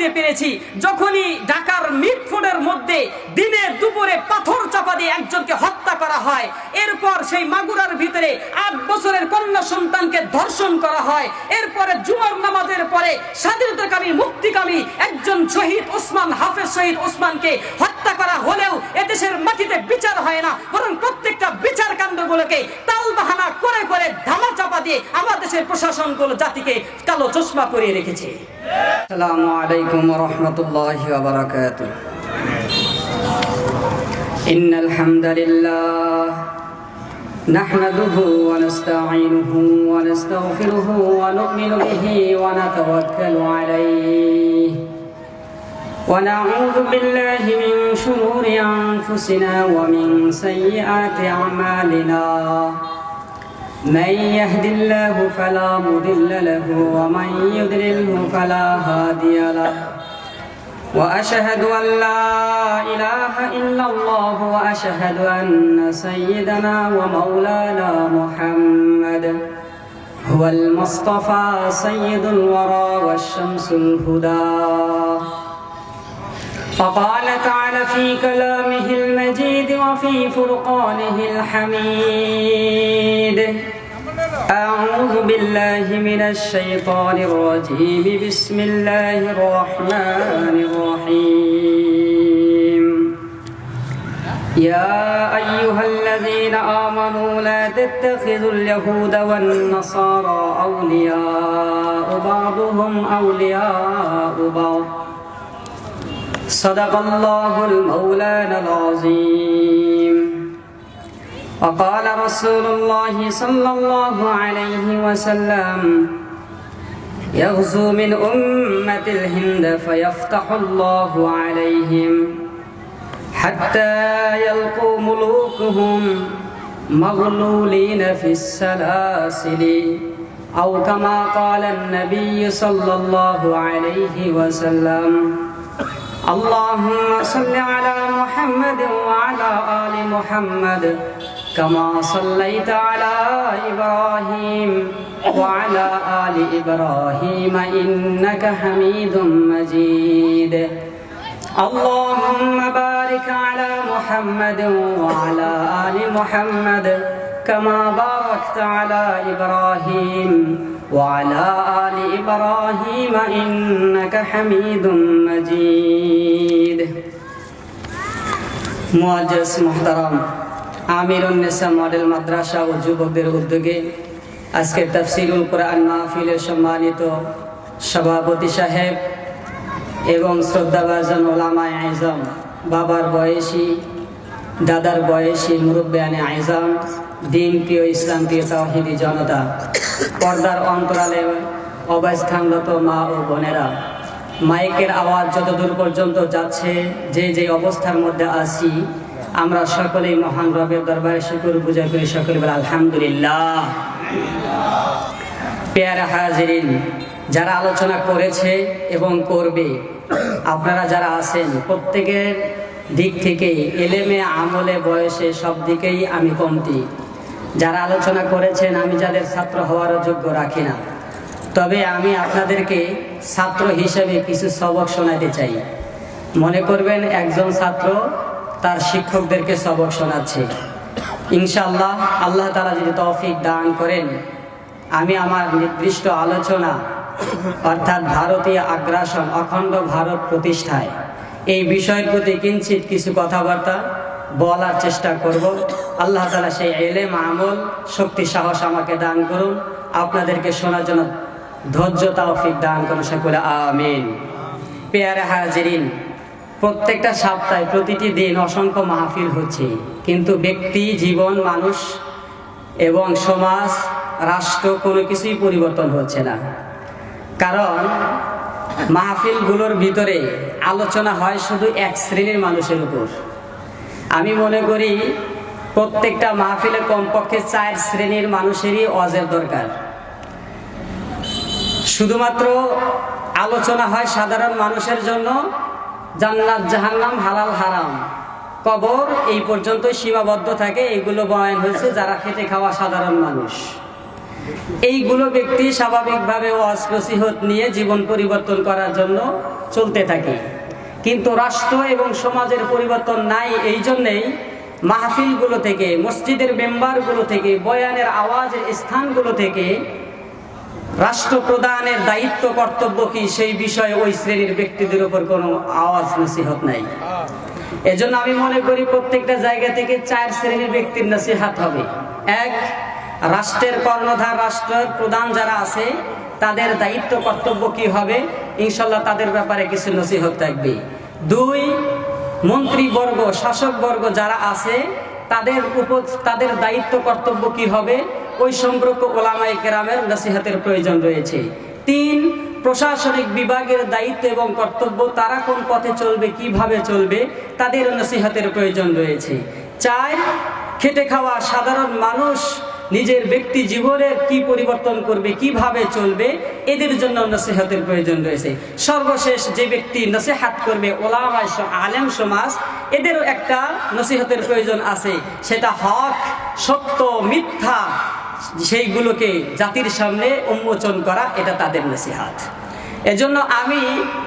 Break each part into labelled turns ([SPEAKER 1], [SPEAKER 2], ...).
[SPEAKER 1] দেখতে পেরেছি যখনই ঢাকার মিটফোর্ডের মধ্যে দিনে দুপুরে পাথর চাপা দিয়ে একজনকে হত্যা করা হয়, এরপর সেই মাগুরার ভিতরে 8 বছরের কন্যা সন্তানকে ধর্ষণ করা হয়, এরপরে জুমার নামাজের পরে স্বাধীনতাকামী মুক্তিকামী একজন শহীদ ওসমান, হাফেজ শহীদ ওসমানকে হত্যা করা হলেও এদেশের মাটিতে বিচার হয় না, বরং প্রত্যেকটা বিচার কাণ্ডগুলোকে তালবাহানা করে করে ধামা চাপা দিয়ে আমার দেশের প্রশাসনগুলো জাতিকে কালো চশমা পরিয়ে রেখেছে। আসসালামু আলাইকুম ওয়া রাহমাতুল্লাহি ওয়া বারাকাতুহু। ইন্নাল হামদালিল্লাহ নাহমাদুহু ওয়া নাস্তাঈনুহু ওয়া নাস্তাগফিরুহু ওয়া নু'মিনু বিহি ওয়া নাতাওয়াক্কালু আলাইহি ওয়া নাউযু বিল্লাহি মিন শুরুরি আনফুসিনা ওয়া মিন সাইয়্যাতি আমালিনা। من يهد الله فلا مضل له ومن يضلله فلا هادي له وأشهد أن لا إله إلا الله وأشهد أن سيدنا ومولانا محمد هو المصطفى سيد الورى والشمس الهدى. فقال تعالى في كلامه المجيد وفي فرقانه الحميد: أعوذ بالله من الشيطان الرجيم بسم الله الرحمن الرحيم. يا أيها الذين آمنوا لا تتخذوا اليهود والنصارى أولياء بعضهم أولياء بعض. صدق الله المولانا العظيم. وقال رسول الله صلى الله عليه وسلم: يغزو من أمة الهند فيفتح الله عليهم حتى يلقوا ملوكهم مغلولين في السلاسل، أو كما قال النبي صلى الله عليه وسلم. اللهم صل على محمد وعلى آل محمد كما صليت على إبراهيم وعلى آل إبراهيم إنك حميد مجيد. اللهم بارك على محمد وعلى آل محمد كما باركت على إبراهيم وعلى آل إبراهيم إنك حميد مجيد. মুআজ্জাজ মুহতারাম, আমিরুন্নেসা মডেল মাদ্রাসা ও যুবকদের উদ্যোগে আজকে তাফসিরুল কোরআন মাহফিলের সম্মানিত সভাপতি সাহেব এবং শ্রদ্ধাভাজন ওলামায়ে আযম, বাবার বয়সী, দাদার বয়সী মুরব্বিয়ানে আযম, দিন প্রিয়, ইসলাম প্রিয় তাওহীদি জনতা, পর্দার অন্তরালে অবস্থানরত মা ও বোনেরা, মাইকের আওয়াজ যতদূর পর্যন্ত যাচ্ছে, যে যে অবস্থার মধ্যে আছি, আমরা সকলেই মহান রবের দরবারে শুকর পূজা করি, সকলে বলে আলহামদুলিল্লাহ। পেয়ারা হাজিরিন, যারা আলোচনা করেছে এবং করবে, আপনারা যারা আছেন, প্রত্যেকের দিক থেকে এলেমে, আমলে, বয়সে, সব দিকেই আমি কমতি। যারা আলোচনা করেছেন, আমি যাদের ছাত্র হওয়ারও যোগ্য রাখি না, তবে আমি আপনাদেরকে ছাত্র হিসেবে কিছু সবক শোনাতে চাই। মনে করবেন একজন ছাত্র তার শিক্ষকদেরকে সবক শোনাচ্ছে। ইনশাআল্লাহ আল্লাহ তাআলা যদি তৌফিক দান করেন, আমি আমার নির্দিষ্ট আলোচনা অর্থাৎ ভারতীয় আগ্রাসন, অখণ্ড ভারত প্রতিষ্ঠায়, এই বিষয়ের প্রতি কিঞ্চিত কিছু কথাবার্তা বলার চেষ্টা করব। আল্লাহ তাআলা সেই ইলম, আমল, শক্তি, সাহস আমাকে দান করুন, আপনাদেরকে শোনার জন্য ধৈর্য তৌফিক দান করুন, সকলে আমিন। পেয়ারা হাজিরিন, প্রত্যেকটা সপ্তাহে প্রতিটি দিন অসংখ্য মাহফিল হচ্ছে, কিন্তু ব্যক্তি জীবন, মানুষ এবং সমাজ, রাষ্ট্র কোনো কিছুই পরিবর্তন হচ্ছে না। কারণ মাহফিলগুলোর ভিতরে আলোচনা হয় শুধু এক শ্রেণীর মানুষের উপর। আমি মনে করি প্রত্যেকটা মাহফিলে কমপক্ষে 4 শ্রেণীর মানুষেরই ওয়াজের দরকার। শুধুমাত্র আলোচনা হয় সাধারণ মানুষের জন্য, জান্নাত জাহান্নাম, হালাল হারাম, কবর, এই পর্যন্ত সীমাবদ্ধ থাকে। এগুলো বয়ান হয়েছে যারা খেটে খাওয়া সাধারণ মানুষ। এইগুলো ব্যক্তি স্বাভাবিকভাবে ওয়াজ নসিহত নিয়ে জীবন পরিবর্তন করার জন্য চলতে থাকে, কিন্তু রাষ্ট্র এবং সমাজের পরিবর্তন নাই। এই জন্যেই মাহফিলগুলো থেকে, মসজিদের মেম্বারগুলো থেকে, বয়ানের আওয়াজের স্থানগুলো থেকে রাষ্ট্রপ্রধানের দায়িত্ব কর্তব্য কি সেই বিষয়ে ওই শ্রেণীর ব্যক্তিদের উপর কোনো আওয়াজ নসিহত নাই। এজন্য আমি মনে করি প্রত্যেকটা জায়গা থেকে 4 শ্রেণীর ব্যক্তির নসিহত হবে। 1, রাষ্ট্রের কর্ণধার, রাষ্ট্রের প্রধান যারা আছে তাদের দায়িত্ব কর্তব্য কি হবে, ইনশাল্লাহ তাদের ব্যাপারে কিছু নসিহত থাকবে। 2, মন্ত্রীবর্গ, শাসকবর্গ যারা আছে তাদের দায়িত্ব কর্তব্য কি হবে, ওই সম্পর্ক ওলামায়ে কেরামের নসিহতের প্রয়োজন রয়েছে। 3, প্রশাসনিক বিভাগের দায়িত্ব এবং কর্তব্য, তারা কোন পথে চলবে, কিভাবে চলবে, তাদের নসিহতের প্রয়োজন রয়েছে। 4, খেটে খাওয়া সাধারণ মানুষ নিজের ব্যক্তি জীবনের কি পরিবর্তন করবে, কিভাবে চলবে, এদের জন্য নসিহতের প্রয়োজন রয়েছে। সর্বশেষ যে ব্যক্তি নসিহত করবে, ওলামা আলেম সমাজ, এদেরও একটা নসিহতের প্রয়োজন আছে। সেটা হক, সত্য, মিথ্যা, সেইগুলোকে জাতির সামনে উন্মোচন করা, এটা তাদের নসিহত। এজন্য আমি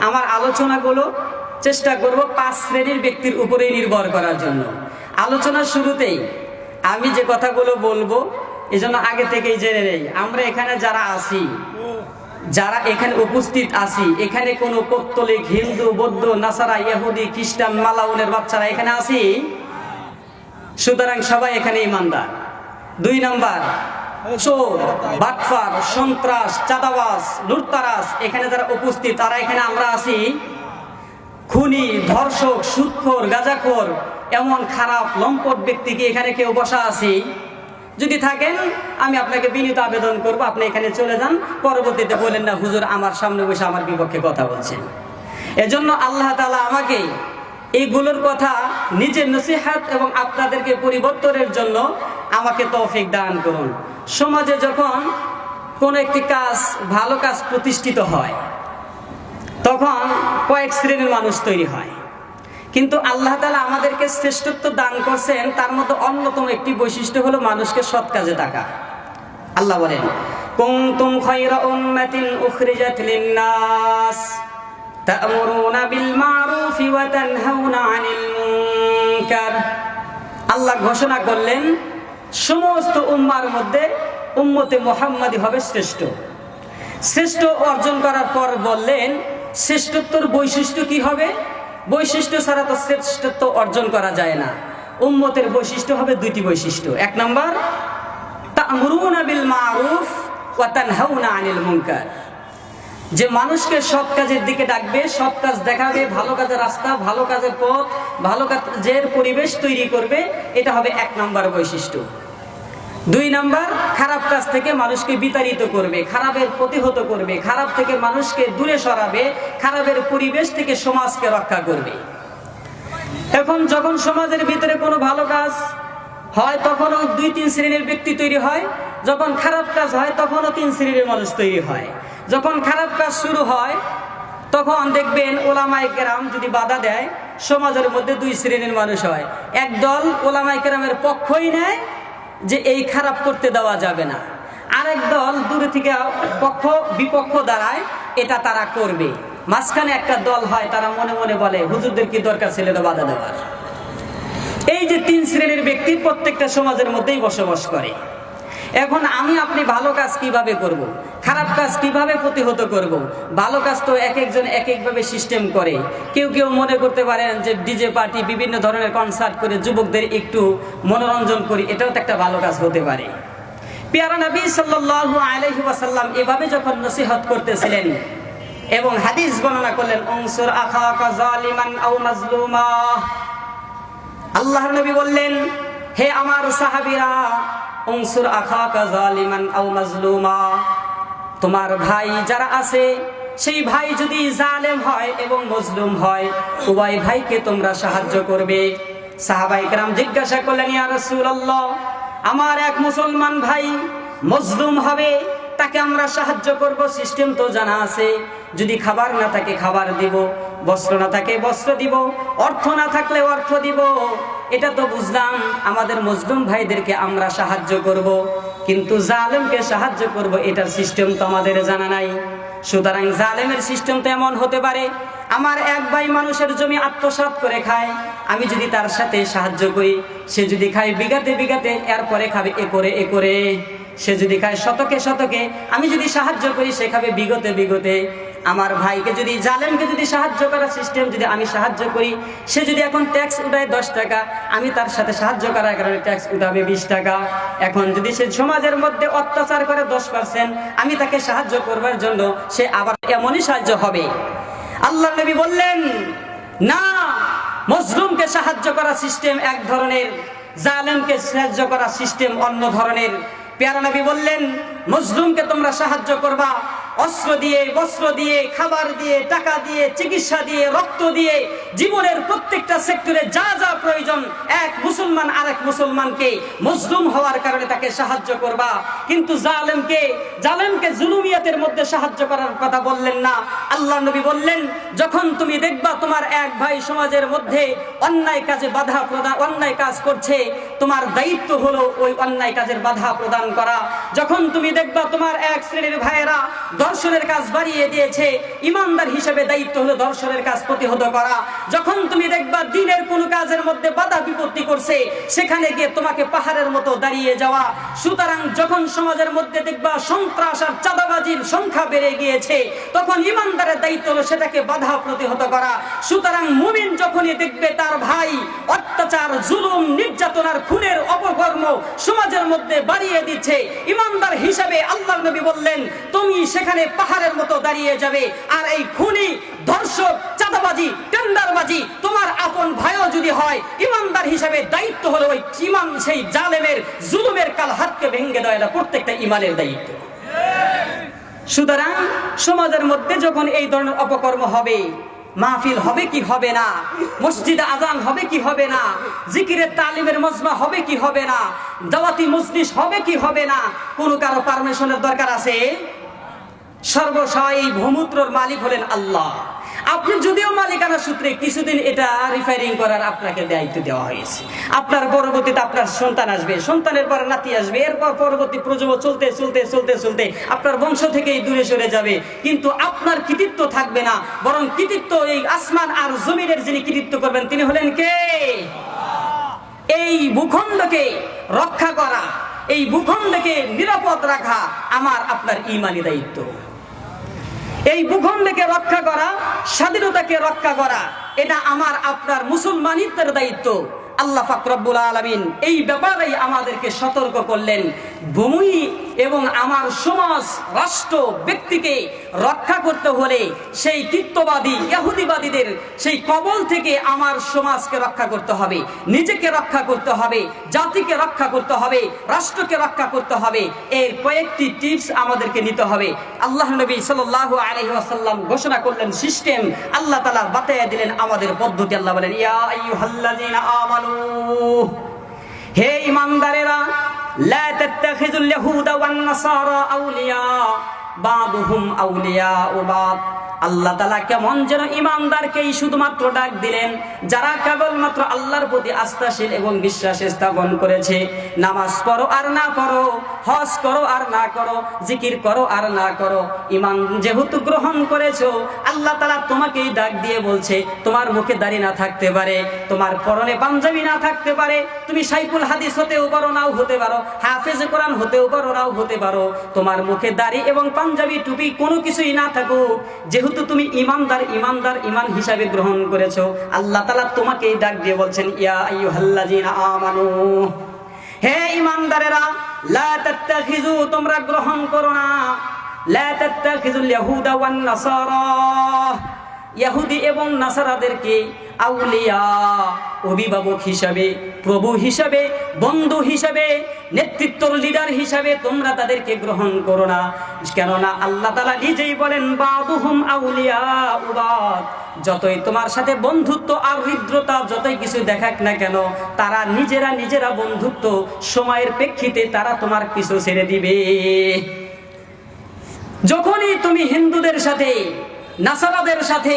[SPEAKER 1] আমার আলোচনাগুলো চেষ্টা করব 5 শ্রেণীর ব্যক্তির উপরেই নির্ভর করার জন্য। আলোচনার শুরুতেই আমি যে কথাগুলো বলবো, এজন্য আগে থেকেই জেনে নেই, আমরা এখানে যারা আছি, যারা এখানে উপস্থিত আছি, এখানে কোনো পৌত্তলিক, হিন্দু, বৌদ্ধ, নাসারা, ইহুদি, খ্রিস্টান, মালাউনের বাচ্চারা এখানে আছি। সুতরাং সবাই এখানে ইমানদার। 2 নাম্বার, চোর, বাটফার, সন্ত্রাস, চাঁদাবাজ, লুটতারাস এখানে যারা উপস্থিত, তারা এখানে আমরা আছি। খুনি, ধর্ষক, সুদখোর, গাঁজাখোর, এমন খারাপ লম্পট ব্যক্তি কি এখানে কেউ বসা আছি? যদি থাকেন আমি আপনাকে বিনীত আবেদন করব, আপনি এখানে চলে যান, পরবর্তীতে বলেন না হুজুর আমার সামনে বসে আমার বিপক্ষে কথা বলছেন। এজন্য আল্লাহ তাআলা আমাকে এইগুলোর কথা নিজের নসিহত এবং আপনাদেরকে পরিবর্তনের জন্য আমাকে তৌফিক দান করুন। সমাজে যখন কোন একটি কাজ, ভালো কাজ প্রতিষ্ঠিত হয়, তখন কয়েক শ্রেণীর মানুষ তৈরি হয়, কিন্তু আল্লাহ তাআলা আমাদেরকে শ্রেষ্ঠত্ব দান করছেন, তার মধ্যে অন্যতম একটি বৈশিষ্ট্য হলো মানুষকে সৎ কাজে ডাকা। আল্লাহ বলেন, কুনতুম খায়রা উম্মাতিন উখরিজাত লিন-নাস তা'মুরুনা বিল মা'রুফি ওয়া তানহাউনা আনিল মুনকার। আল্লাহ ঘোষণা করলেন সমস্ত উম্মার মধ্যে উম্মতে মুহাম্মাদি হবে শ্রেষ্ঠ। শ্রেষ্ঠ অর্জন করার পর বললেন শ্রেষ্ঠত্বর বৈশিষ্ট্য কি হবে? বৈশিষ্ট্য ছাড়া তো শ্রেষ্ঠত্ব অর্জন করা যায় না। উম্মতের বৈশিষ্ট্য হবে 2টি বৈশিষ্ট্য। 1 নাম্বার, তা'মুরুনা বিল মা'রুফ ওয়া তানহাউনা আনিল মুনকার, যে মানুষকে সৎ কাজের দিকে ডাকবে, সৎ কাজ দেখাবে, ভালো কাজের রাস্তা, ভালো কাজের পথ, ভালো কাজের পরিবেশ তৈরি করবে, এটা হবে 1 নাম্বার বৈশিষ্ট্য। 2 নাম্বার, খারাপ কাজ থেকে মানুষকে বিতাড়িত করবে, খারাপের প্রতিহত করবে, খারাপ থেকে মানুষকে দূরে সরাবে, খারাপের পরিবেশ থেকে সমাজকে রক্ষা করবে। এখন যখন সমাজের ভিতরে কোনো ভালো কাজ হয় তখনও 2-3 শ্রেণীর ব্যক্তি তৈরি হয়, যখন খারাপ কাজ হয় তখনও 3 শ্রেণীর মানুষ তৈরি হয়। যখন খারাপ কাজ শুরু হয় তখন দেখবেন ওলামায়ে কেরাম যদি বাধা দেয়, সমাজের মধ্যে 2 শ্রেণীর মানুষ হয়। একদল ওলামায়ে কেরামের পক্ষই নেয় যে এই খারাপ করতে দেওয়া যাবে না, আরেক দল দূরে থেকে পক্ষ বিপক্ষ দাঁড়ায়, এটা তারা করবে। মাঝখানে একটা দল হয়, তারা মনে মনে বলে হুজুরদের কি দরকার ছিল এটা বাধা দেওয়ার। এই যে 3 শ্রেণীর ব্যক্তি প্রত্যেকটা সমাজের মধ্যেই বসবাস করে। এখন আমি আপনি ভালো কাজ কিভাবে করব, খারাপ কাজ কিভাবে প্রতিহত করব? ভালো কাজ তো এক একজন এক একভাবে সিস্টেম করে। কেউ কেউ মনে করতে পারেন যে ডিজে পার্টি, বিভিন্ন ধরনের কনসার্ট করে যুবকদের একটু মনোরঞ্জন করি, এটাও তো একটা ভালো কাজ হতে পারে। পেয়ারা নবী সাল্লাল্লাহু আলাইহি ওয়াসাল্লাম এভাবে যখন নসিহত করতেছিলেন এবং হাদিস বর্ণনা করলেন, উনসুর আখাকা জালিমান আও মাজলুমা, আল্লাহর নবী বললেন, হে আমার সাহাবীরা, উনসুর আখাকা জালিমান আও মাজলুমা, তোমার ভাই যারা আছে সেই ভাই যদি জালেম হয় এবং মজলুম হয়, উভয় ভাইকে তোমরা সাহায্য করবে। সাহাবায়ে কেরাম জিজ্ঞাসা করলেন, ইয়া রাসূলুল্লাহ, আমার এক মুসলমান ভাই মজলুম হবে, তাকে আমরা সাহায্য করব, সিস্টেম তো জানা আছে। যদি খাবার না থাকে খাবার দিব, বস্ত্র না থাকে বস্ত্র দিব, অর্থ না থাকলে অর্থ দিব, এটা তো বুঝলাম। আমাদের মজলুম ভাইদেরকে আমরা সাহায্য করব, কিন্তু জালেমকে সাহায্য করব এটার সিস্টেম তো আমাদের জানা নাই। সুতরাং জালেমের সিস্টেম তো এমন হতে পারে, আমার এক ভাই মানুষের জমি আত্মসাৎ করে খায়, আমি যদি তার সাথে সাহায্য করি, সে যদি খায় বিঘাতে বিঘাতে, এরপরে খাবে এ করে। সে যদি খায় শতকে শতকে, আমি যদি সাহায্য করি, সে খাবে বিগতে বিগতে। আমার ভাইকে যদি, জালেমকে যদি সাহায্য করার সিস্টেম যদি আমি সাহায্য করি, সে যদি এখন ট্যাক্স উঠায় 10 টাকা, আমি তার সাথে সাহায্য করার কারণে ট্যাক্স উঠাবে 20 টাকা। এখন যদি সে সমাজের মধ্যে অত্যাচার করে 10%, আমি তাকে সাহায্য করবার জন্য সে আবার এমনই সাহায্য হবে। আল্লাহ নবী বললেন না, মজলুমকে সাহায্য করার সিস্টেম এক ধরনের, জালেমকে সাহায্য করার সিস্টেম অন্য ধরনের। প্যারা নবী বললেন, মজলুমকে তোমরা সাহায্য করবা অস্ত্র দিয়ে, বস্ত্র দিয়ে, খাবার দিয়ে, টাকা দিয়ে, চিকিৎসা দিয়ে, রক্ত দিয়ে, জীবনের প্রত্যেকটা সেক্টরে যা যা প্রয়োজন, এক মুসলমান আরেক মুসলমানকে মজলুম হওয়ার কারণে তাকে সাহায্য করবা। কিন্তু জালেমকে জুলুমিয়াতের মধ্যে সাহায্য করার কথা বললেন না। আল্লাহ নবী বললেন, যখন তুমি দেখবা তোমার এক ভাই সমাজের মধ্যে অন্যায় কাজে বাধা প্রদান, অন্যায় কাজ করছে, তোমার দায়িত্ব হলো ওই অন্যায় কাজের বাধা প্রদান করা। যখন তুমি দেখবা তোমার এক শ্রেণীর ভাইয়েরা দর্শনের কাজ বাড়িয়ে দিয়েছে, ইমানদার হিসেবে দায়িত্ব হলো দর্শনের কাজ প্রতিহত করা। যখন তুমি দেখবা দিনের কোনো কাজের মধ্যে বাধা বিপত্তি করছে, সেখানে গিয়ে তোমাকে পাহাড়ের মতো দাঁড়িয়ে যাওয়া। সুতরাং যখন সমাজের মধ্যে দেখবা সন্ত্রাস আর চাঁদাবাজির সংখ্যা বেড়ে গিয়েছে, তখন ইমানদারের দায়িত্ব হলো সেটাকে বাধা প্রতিহত করা। সুতরাং মুমিন যখনই দেখবে তার ভাই অত্যাচার, জুলুম, নির্যাতনার, খুনের অপকর্ম সমাজের মধ্যে বাড়িয়ে দিচ্ছে, ইমানদার হিসেবে আল্লাহর নবী বললেন, তুমি সেখানে পাহাড়ের মতো দাঁড়িয়ে যাবে। আর এই খুনি, ধর্ষক, চাঁদাবাজি, টেন্ডারবাজি তোমার আপন ভাইও যদি হয়, ইমানদার হিসেবে দায়িত্ব হলো ওই ইমান, সেই জালেমের জুলুমের কাল হাতকে ভেঙে দেওয়া, এটা প্রত্যেকটা ইমানের দায়িত্ব। সুতরাং সমাজের মধ্যে যখন এই ধরনের অপকর্ম হবে, মাহফিল হবে কি হবে না, মসজিদে আজান হবে কি হবে না, জিকিরের তালিমের মজমা হবে কি হবে না, দাওয়াতি মজলিস হবে কি হবে না, কোন কারো পারমিশনের দরকার আছে? সর্বশায়ী ভূমূত্রর মালিক হলেন আল্লাহ। আপনি যদিও মালিকানা সূত্রে কিছুদিন এটা রিফায়ারিং করার আপনাকে দায়িত্ব দেওয়া হয়েছে, আপনার পরবর্তীতে আপনার সন্তান আসবে, সন্তানের পর নাতি আসবে, এরপর পরবর্তী প্রজন্ম চলতে চলতে চলতে চলতে আপনার বংশ থেকেই দূরে সরে যাবে, কিন্তু আপনার কৃতিত্ব থাকবে না। বরং কৃতিত্ব এই আসমান আর জমিনের যিনি কৃতিত্ব করবেন তিনি হলেন কে? এই ভূখণ্ডকে রক্ষা করা, এই ভূখণ্ডকে নিরাপদ রাখা আমার আপনার ঈমানি দায়িত্ব। এই ভূখণ্ডকে রক্ষা করা, স্বাধীনতাকে রক্ষা করা, এটা আমার আপনার মুসলমানিত্বের দায়িত্ব। আল্লাহ পাক রব্বুল আলামিন এই ব্যাপারেই আমাদেরকে সতর্ক করলেন। ভূমি এবং আমার সমাজ, রাষ্ট্র, ব্যক্তিকে রক্ষা করতে হলে সেই তিত্ববাদী ইহুদিবাদীদের সেই কবল থেকে আমার সমাজকে রক্ষা করতে হবে, নিজেকে রক্ষা করতে হবে, জাতিকে রক্ষা করতে হবে, রাষ্ট্রকে রক্ষা করতে হবে। এর কয়েকটি টিপস আমাদেরকে নিতে হবে। আল্লাহ নবী সাল্লাল্লাহু আলাইহি ওয়াসাল্লাম ঘোষণা করলেন সিস্টেম, আল্লাহ তাআলা বাতায়া দিলেন আমাদের পদ্ধতি। আল্লাহ বলেন, ইয়া আইয়ুহাল্লাযীনা আমানু, হে ঈমানদারেরা, লা তাত্তাখিযুল ইয়াহুদা ওয়ান নাসারা আউলিয়া বাদুহুম আউলিয়াউ বাদ। আল্লাহ তাআলা কেমন যেন ঈমানদারকেই শুধুমাত্র ডাক দিলেন, যারা কেবলমাত্র আল্লাহর প্রতি আস্থাশীল এবং বিশ্বাস স্থাপন করেছে। নামাজ পড়ো আর না পড়ো, হজ করো আর না করো, জিকির করো আর না করো, ঈমান যেহেতু গ্রহণ করেছো, আল্লাহ তাআলা তোমাকেই ডাক দিয়ে বলছে, তোমার মুখে দাড়ি না থাকতে পারে, তোমার পরনে পাঞ্জাবি না থাকতে পারে, তুমি শাইখুল হাদিস হতেও পারো, নাও হতে পারো, হাফেজ কোরআন হতেও পারো, নাও হতে পারো, তোমার মুখে দাড়ি এবং পাঞ্জাবি টুপি কোনো কিছুই না থাকুক, যেহেতু তুমি ইমানদার ঈমান হিসাবে গ্রহণ করেছো, আল্লাহ তাআলা তোমাকেই ডাক দিয়ে বলছেন, ইয়া আইয়ুহাল্লাযীনা আমানু, হে ঈমানদারেরা, লা তাত্তাখিযু, তোমরা গ্রহণ করো না, লা তাত্তাখিযুল ইয়াহুদা ওয়ান নাসারা, ইহুদি এবং নাসারাদেরকে আউলিয়া, অভিভাবক হিসাবে, প্রভু হিসাবে, বন্ধু হিসাবে, নেতৃত্বর লিডার হিসাবে তোমরা তাদেরকে গ্রহণ করো না। কেননা আল্লাহ তাআলা নিজেই বলেন, বাদুহুম আউলিয়াউ বাদ, যতই তোমার সাথে বন্ধুত্ব আর হৃদ্রতা যতই কিছু দেখাক না কেন, তারা নিজেরা বন্ধুত্ব সময়ের প্রেক্ষিতে তারা তোমার পিছু ছেড়ে দিবে। যখনই তুমি হিন্দুদের সাথে, নাসারাদের সাথে,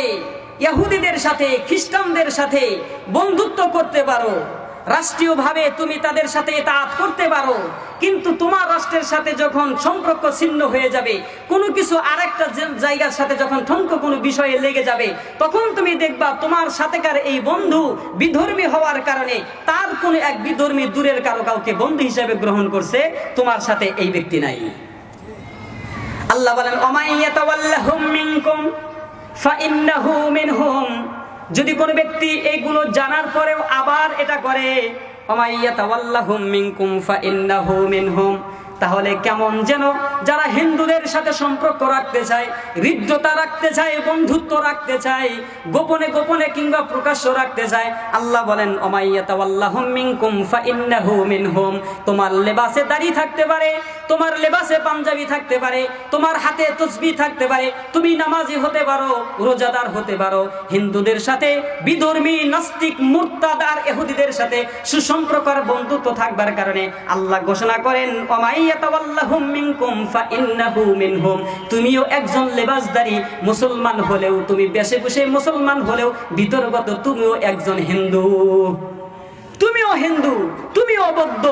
[SPEAKER 1] ইহুদিদের সাথে, খ্রিস্টানদের সাথে বন্ধুত্ব করতে পারো, রাষ্ট্রীয়ভাবে তুমি তাদের সাথে ইতাআত করতে পারো, কিন্তু তোমার রাষ্ট্রের সাথে যখন সম্পর্ক ছিন্ন হয়ে যাবে, কোনো কিছু আরেকটা জায়গার সাথে যখন ঠনক কোনো বিষয়ে লেগে যাবে, তখন তুমি দেখবা তোমার সাথেকার এই বন্ধু বিধর্মী হওয়ার কারণে তার কোনো এক বিধর্মী দূরের কাউকে বন্ধু হিসেবে গ্রহণ করছে, তোমার সাথে এই ব্যক্তি নাই। আল্লাহ বলেন ওমাইয়াতাওয়াল্লাহুম মিনকুম ফাইন্নাহু মিনহুম, যদি কোনো ব্যক্তি এইগুলো জানার পরেও আবার এটা করে, ওমাইয়াতাওয়াল্লাহুম মিনকুম ফাইন্নাহু মিনহুম, তাহলে কেমন যেন যারা হিন্দুদের সাথে সম্পর্ক রাখতে চায়, হৃদ্যতা রাখতে চায়, বন্ধুত্ব রাখতে চায়, গোপনে গোপনে কিংবা প্রকাশ্য রাখতে চায়, আল্লাহ বলেন ওমাইয়াতাওয়াল্লাহুম মিনকুম ফাইন্নাহু মিনহুম, তোমার লেবাসে দাড়ি থাকতে পারে, তোমার লেবাসে পাঞ্জাবি থাকতে পারে, তোমার হাতে তসবিহ থাকতে পারে, তুমি নামাজি হতে পারো, রোজাদার হতে পারো, হিন্দুদের সাথে বিধর্মী নাস্তিক মুরতাদ আর ইহুদিদের সাথে সুসম্পর্ক আর বন্ধুত্ব থাকবার কারণে আল্লাহ ঘোষণা করেন ওমাইয়াতাওয়াল্লাহুম মিনকুম ফাইন্নাহু মিনহুম, তুমিও একজন লেবাসদারি মুসলমান হলেও, তুমি বেশে বসে মুসলমান হলেও ভিতরগত তুমিও একজন হিন্দু, তুমিও হিন্দু, তুমিও বৌদ্ধ,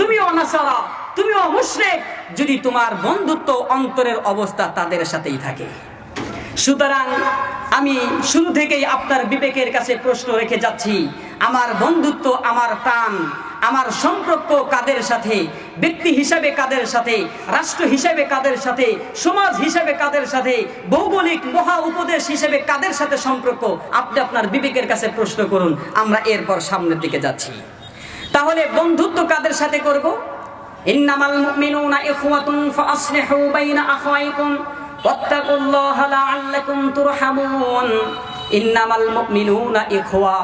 [SPEAKER 1] তুমিও নাসারা, তুমিও মুশরিক, যদি তোমার বন্ধুত্ব অন্তরের অবস্থা তাদের সাথেই থাকে। সুতরাং আমি শুরু থেকেই আপনার বিবেকের কাছে প্রশ্ন রেখে যাচ্ছি, আমার বন্ধুত্ব, আমার প্রাণ, আমার সম্পর্ক কাদের সাথে, ব্যক্তি হিসাবে কাদের সাথে, রাষ্ট্র হিসাবে কাদের সাথে, সমাজ হিসাবে কাদের সাথে, ভৌগোলিক মহা উপদেশ হিসেবে কাদের সাথে সম্পর্ক, আপনি আপনার বিবেকের কাছে প্রশ্ন করুন। আমরা এরপর সামনের দিকে যাচ্ছি। তাহলে বন্ধুত্ব কাদের সাথে করব? ইন্নামাল মুমিনুনা ইখওয়াতুন ফাআসলিহু বাইনা আখাওয়াইকুম ওয়াত্তাকুল্লাহা লাআল্লাকুম তুরহামুন। ইন্নামাল মুমিনুনা ইখওয়া,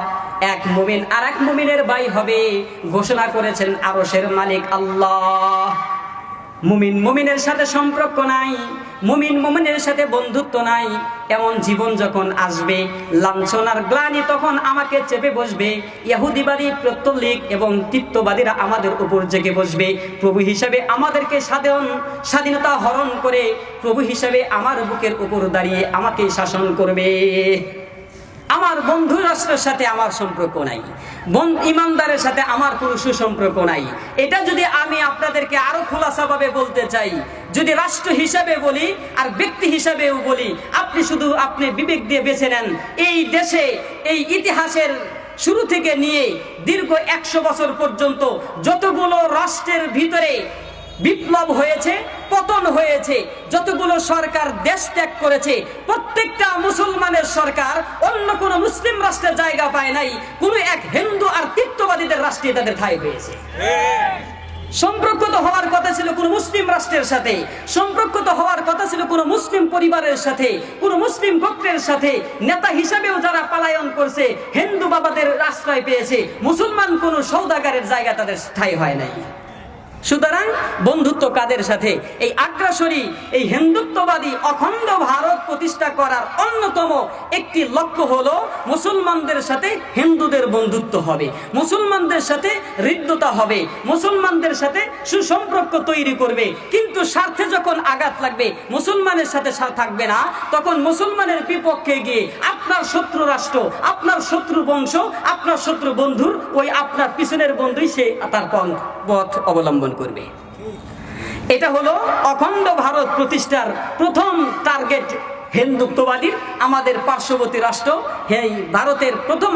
[SPEAKER 1] এক মুমিন আরেক মুমিনের ভাই হবে, ঘোষণা করেছেন আরশের মালিক আল্লাহ। মুমিন মুমিনের সাথে সম্পর্ক নাই, মুমিন মুমিনের সাথে বন্ধুত্ব নাই, এমন জীবন যখন আসবে, লাঞ্ছনার গ্লানি তখন আমাকে চেপে বসবে, ইহুদিবাদী, পৌত্তলিক এবং তিত্ববাদীরা আমাদের উপর জেগে বসবে। প্রভু হিসাবে আমাদেরকে স্বাধীনতা হরণ করে প্রভু হিসাবে আমার বুকের উপর দাঁড়িয়ে আমাকে শাসন করবে। আমার বন্ধু রাষ্ট্রের সাথে আমার সম্পর্ক নাই, ইমানদারের সাথে আমার কোনো সুসম্পর্ক নাই। এটা যদি আমি আপনাদেরকে আরো খোলাসাভাবে বলতে চাই, যদি রাষ্ট্র হিসাবে বলি আর ব্যক্তি হিসাবেও বলি, আপনি বিবেক দিয়ে বেছে নেন। এই দেশে এই ইতিহাসের শুরু থেকে নিয়ে দীর্ঘ 100 বছর পর্যন্ত যতগুলো রাষ্ট্রের ভিতরে বিপ্লব হয়েছে, পতন হয়েছে, যতগুলো সরকার দেশ ত্যাগ করেছে, প্রত্যেকটা মুসলমানের সরকার অন্য কোনো মুসলিম রাষ্ট্রের জায়গা পায় নাই, কোনো এক হিন্দু আর তিত্ববাদীদের রাষ্ট্রে তাদের ঠাঁই হয়েছে। সম্পর্ক তো হওয়ার কথা ছিল কোনো মুসলিম রাষ্ট্রের সাথে, সম্পর্ক তো হওয়ার কথা ছিল কোনো মুসলিম পরিবারের সাথে, কোনো মুসলিম গোত্রের সাথে। নেতা হিসাবেও যারা পলায়ন করছে, হিন্দু বাবাদের আশ্রয় পেয়েছে, মুসলমান কোনো সওদাগারের জায়গা তাদের ঠাঁই হয় নাই। সুতরাং বন্ধুত্ব কাদের সাথে? এই আগ্রাসী, এই হিন্দুত্ববাদী অখণ্ড ভারত প্রতিষ্ঠা করার অন্যতম একটি লক্ষ্য হলো মুসলমানদের সাথে হিন্দুদের বন্ধুত্ব হবে, মুসলমানদের সাথে হৃদ্যতা হবে, মুসলমানদের সাথে সুসম্পর্ক তৈরি করবে। কিন্তু স্বার্থে যখন আঘাত লাগবে, মুসলমানের সাথে থাকবে না, তখন মুসলমানের বিপক্ষে গিয়ে আপনার শত্রু রাষ্ট্র, আপনার শত্রু বংশ, আপনার শত্রু বন্ধুর ওই আপনার পিছনের বন্ধুই সে তার পথ অবলম্বন করবে। এটা হলো অখণ্ড ভারত প্রতিষ্ঠার প্রথম টার্গেট হিন্দুত্ববাদীর। আমাদের পার্শ্ববর্তী রাষ্ট্র এই ভারতের প্রথম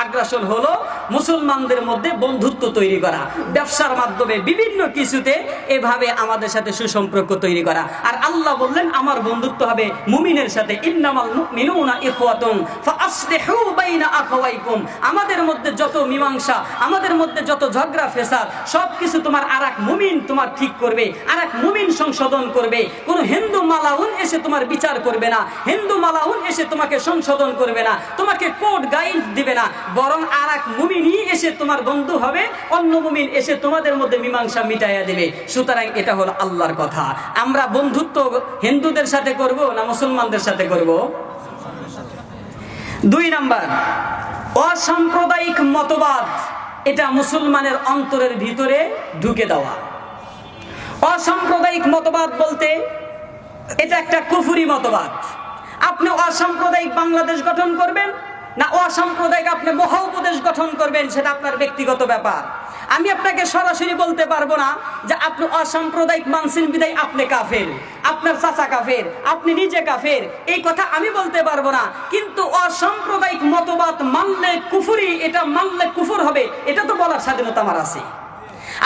[SPEAKER 1] আগ্রাসন হলো মুসলমানদের মধ্যে বন্ধুত্ব তৈরি করা, ব্যবসার মাধ্যমে বিভিন্ন কিছুতে এভাবে আমাদের সাথে সুসম্পর্ক তৈরি করা। আর আল্লাহ বললেন আমার বন্ধুত্ব হবে মুমিনের সাথে, ইন্নামাল মুমিনুনা ইখওয়াতুন ফাআসলিহু বাইনা আখাওয়াইকুম। আমাদের মধ্যে যত মীমাংসা, আমাদের মধ্যে যত ঝগড়া ফেসাদ, সবকিছু তোমার আরেক মুমিন তোমার ঠিক করবে, আরেক মুমিন সংশোধন করবে। কোনো হিন্দু মালাউন এসে তোমার বিচার করবে না, হিন্দু মালাউন এসে তোমাকে সংশোধন করবে না, তোমাকে কোড গাইড দিবে না, বরং আরেক মুমিনই এসে তোমার বন্ধু হবে, অন্য মুমিন এসে তোমাদের মধ্যে মীমাংসা মিটাইয়া দেবে। সুতরাং এটা হলো আল্লাহর কথা। আমরা বন্ধুত্ব হিন্দুদের সাথে করব না মুসলমানদের সাথে করব? 2 নাম্বার, অসাম্প্রদায়িক মতবাদ, এটা মুসলমানের অন্তরের ভিতরে ঢুকে দেওয়া। অসাম্প্রদায়িক মতবাদ বলতে এটা একটা কুফরি মতবাদ। আপনি অসাম্প্রদায়িক বাংলাদেশ গঠন করবেন, না অসাম্প্রদায়িক আপনি মহা উপদেশ গঠন করবেন, সেটা আপনার ব্যক্তিগত ব্যাপার। আমি আপনাকে সরাসরি বলতে পারবো না যে আপনি অসাম্প্রদায়িক মানছেন বিদায় আপনি কাফের, আপনার চাচা কাফের, আপনি নিজে কাফের, এই কথা আমি বলতে পারবো না। কিন্তু অসাম্প্রদায়িক মতবাদ মানলে কুফরি, এটা মানলে কুফর হবে, এটা তো বলার স্বাধীনতা আমার আছে।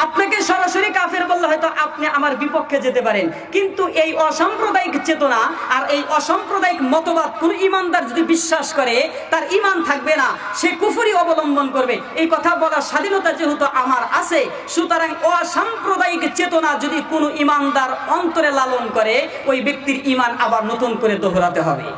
[SPEAKER 1] আপনাকে সরাসরি কাফের বললে হয়তো আপনি আমার বিপক্ষে যেতে পারেন, কিন্তু এই অসাম্প্রদায়িক চেতনা আর এই অসাম্প্রদায়িক মতবাদ কোন ইমানদার যদি বিশ্বাস করে তার ইমান থাকবে না, সে কুফরি অবলম্বন করবে, এই কথা বলার স্বাধীনতা যেহেতু আমার আছে। সুতরাং অসাম্প্রদায়িক চেতনা যদি কোনো ইমানদার অন্তরে লালন করে, ওই ব্যক্তির ইমান আবার নতুন করে দোহরাতে হবে,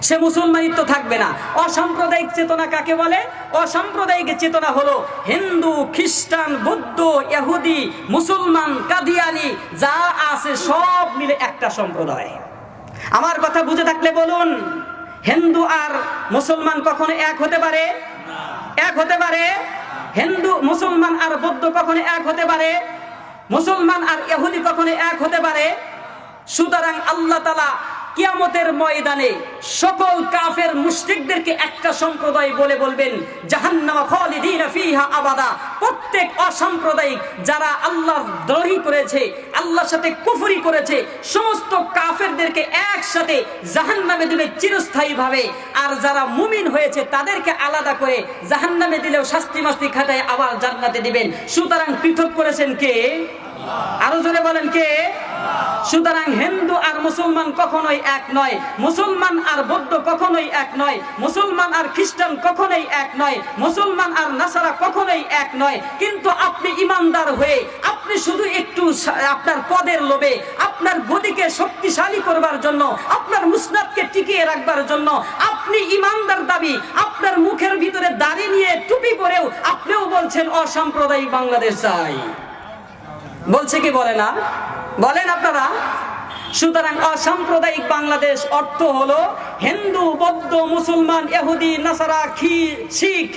[SPEAKER 1] সে মুসলমানিত্ব থাকবে না। অসাম্প্রদায়িক চেতনা কাকে বলে? অসাম্প্রদায়িক চেতনা হলো হিন্দু, খ্রিস্টান, বৌদ্ধ, ইহুদি, মুসলমান, কাদিয়ানি যা আছে সব মিলে একটা সম্প্রদায়। আমার কথা বুঝে থাকলে বলুন, হিন্দু আর মুসলমান কখনো এক হতে পারে? এক হতে পারে? হিন্দু মুসলমান আর বৌদ্ধ কখনো এক হতে পারে? মুসলমান আর ইহুদি কখনো এক হতে পারে? সুতরাং আল্লাহ তাআলা কিয়ামতের ময়দানে সকল কাফের মুশরিকদেরকে একটা সম্প্রদায় বলে বলবেন জাহান্নামা খালিদিনা ফিহা আবাদা। প্রত্যেক অসাম্প্রদায়িক যারা আল্লাহর দ্রোহী করেছে, আল্লাহর সাথে কুফরি করেছে, সমস্ত কাফেরদেরকে একসাথে জাহান্নামে দিবে চিরস্থায়ীভাবে। আর যারা মুমিন হয়েছে তাদেরকে আলাদা করে জাহান্নামে দিলেও শাস্তি মাস্তি খাটায় আবার জান্নাতে দিবেন। সুতরাং পৃথক করেছেন কে? আরো জোরে বলেন কে? সুতরাং হিন্দু আর মুসলমান কখনোই এক নয়, মুসলমান আর বৌদ্ধ কখনোই এক নয়, মুসলমান আর খ্রিস্টান কখনোই এক নয়, মুসলমান আর নাসারা কখনোই এক নয়। কিন্তু আপনি ইমানদার হয়ে আপনি শুধু একটু আপনার পদের লোভে, আপনার গদিকে শক্তিশালী করবার জন্য, আপনার মুসনাদকে টিকিয়ে রাখবার জন্য আপনি ইমানদার দাবি, আপনার মুখের ভিতরে দাড়ি নিয়ে টুপি পরেও আপনিও বলছেন অসাম্প্রদায়িক বাংলাদেশ চাই। বলছে কি বলে না? বলেন আপনারা। সুতরাং অসাম্প্রদায়িক বাংলাদেশ অর্থ হলো হিন্দু, বৌদ্ধ, মুসলমান, ইহুদি, নাসারা, শিখ,